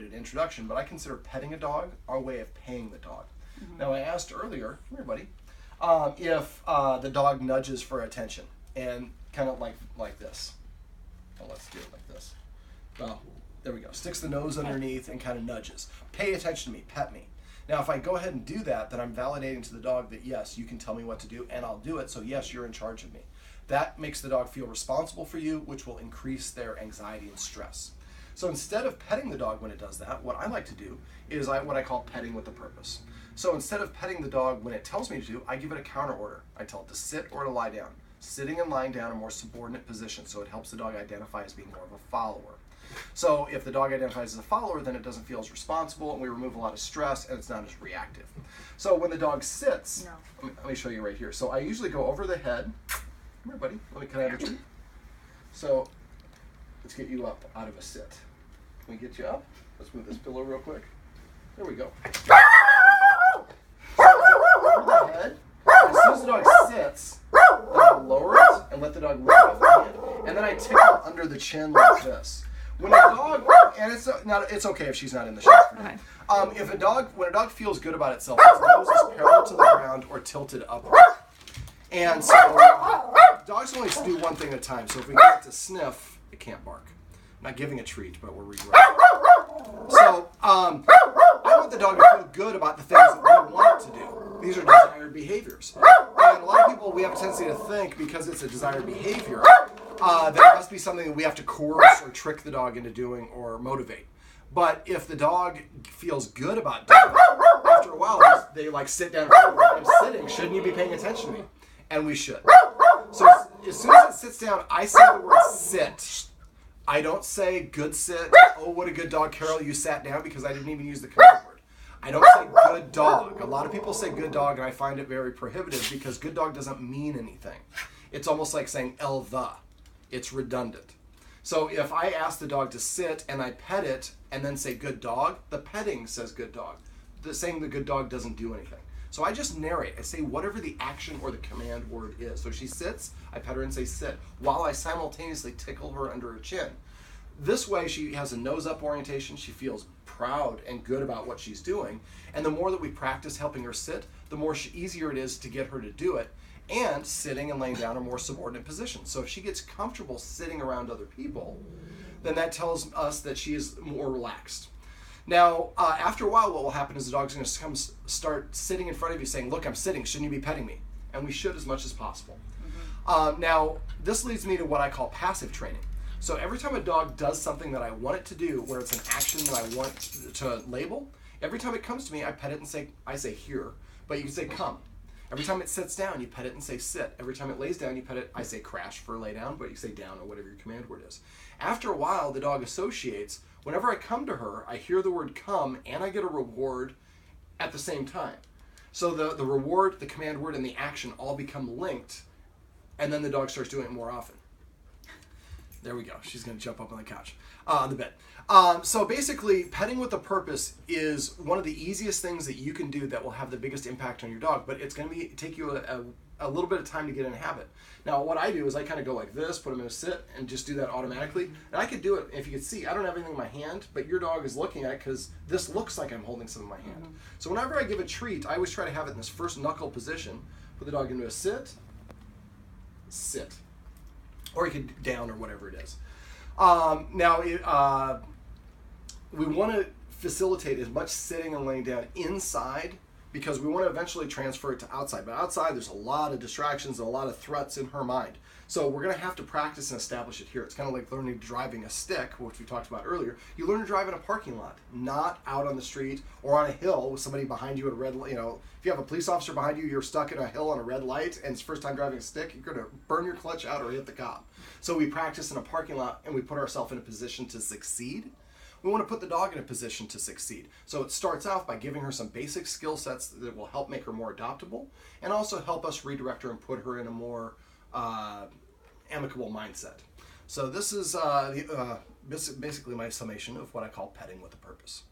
introduction, but I consider petting a dog our way of paying the dog. Now, I asked earlier, come here, buddy, if the dog nudges for attention, and kind of like this. Well, let's do it like this. Well, there we go. Sticks the nose underneath and kind of nudges. Pay attention to me, pet me. Now, if I go ahead and do that, then I'm validating to the dog that, yes, you can tell me what to do, and I'll do it, so yes, you're in charge of me. That makes the dog feel responsible for you, which will increase their anxiety and stress. So instead of petting the dog when it does that, what I like to do is what I call petting with a purpose. So instead of petting the dog when it tells me to do, I give it a counter order. I tell it to sit or to lie down. Sitting and lying down are more subordinate positions, so it helps the dog identify as being more of a follower. So if the dog identifies as a follower, then it doesn't feel as responsible, and we remove a lot of stress, and it's not as reactive. So when the dog sits, let me show you right here. So I usually go over the head. Come here, buddy. Can I have a treat? So let's get you up out of a sit. Can we get you up? Let's move this pillow real quick. There we go. Over the head. As soon as the dog sits, I'll lower it and let the dog lift off the hand. And then I tickle under the chin like this. When a dog, and it's okay if she's not in the shot. Okay. When a dog feels good about itself, its nose is parallel to the ground or tilted upward. And so dogs only do one thing at a time. So if we get it to sniff, it can't bark. I'm not giving a treat, but we're redirecting. So I want the dog to feel good about the things that we want it to do. These are desired behaviors. And a lot of people, we have a tendency to think because it's a desired behavior, that it must be something that we have to coerce or trick the dog into doing or motivate. But if the dog feels good about doing it, after a while, they sit down. I'm sitting. Shouldn't you be paying attention to me? And we should. So as soon as it sits down, I say the word sit. I don't say good sit. Oh, what a good dog, Carol, you sat down, because I didn't even use the command word. I don't say good dog. A lot of people say good dog, and I find it very prohibitive because good dog doesn't mean anything. It's almost like saying the. It's redundant. So if I ask the dog to sit and I pet it and then say good dog, the petting says good dog. The saying the good dog doesn't do anything. So I just narrate. I say whatever the action or the command word is. So she sits, I pet her and say sit, while I simultaneously tickle her under her chin. This way she has a nose-up orientation. She feels proud and good about what she's doing. And the more that we practice helping her sit, the more easier it is to get her to do it. And sitting and laying down are more subordinate positions. So if she gets comfortable sitting around other people, then that tells us that she is more relaxed. Now, after a while, what will happen is the dog's going to start sitting in front of you saying, look, I'm sitting, shouldn't you be petting me? And we should as much as possible. Now, this leads me to what I call passive training. So every time a dog does something that I want it to do, where it's an action that I want to label, every time it comes to me, I pet it and I say here, but you can say come. Every time it sits down, you pet it and say sit. Every time it lays down, you pet it, I say crash for lay down, but you say down or whatever your command word is. After a while, the dog associates. Whenever I come to her, I hear the word come, and I get a reward at the same time. So the reward, the command word, and the action all become linked, and then the dog starts doing it more often. There we go. She's going to jump up on the couch, on the bed. So basically, petting with a purpose is one of the easiest things that you can do that will have the biggest impact on your dog, but it's going to take you a little bit of time to get in a habit. Now, what I do is I kind of go like this, put him in a sit, and just do that automatically. And I could do it, if you could see, I don't have anything in my hand, but your dog is looking at it because this looks like I'm holding some in my hand. So whenever I give a treat, I always try to have it in this first knuckle position, put the dog into a sit, sit. Or you could down or whatever it is. We want to facilitate as much sitting and laying down inside because we want to eventually transfer it to outside. But outside, there's a lot of distractions and a lot of threats in her mind. So we're going to have to practice and establish it here. It's kind of like learning driving a stick, which we talked about earlier. You learn to drive in a parking lot, not out on the street or on a hill with somebody behind you at a red light. If you have a police officer behind you, you're stuck in a hill on a red light, and it's first time driving a stick, you're going to burn your clutch out or hit the cop. So we practice in a parking lot, and we put ourselves in a position to succeed. We want to put the dog in a position to succeed. So it starts off by giving her some basic skill sets that will help make her more adoptable and also help us redirect her and put her in a more amicable mindset. So this is basically my summation of what I call petting with a purpose.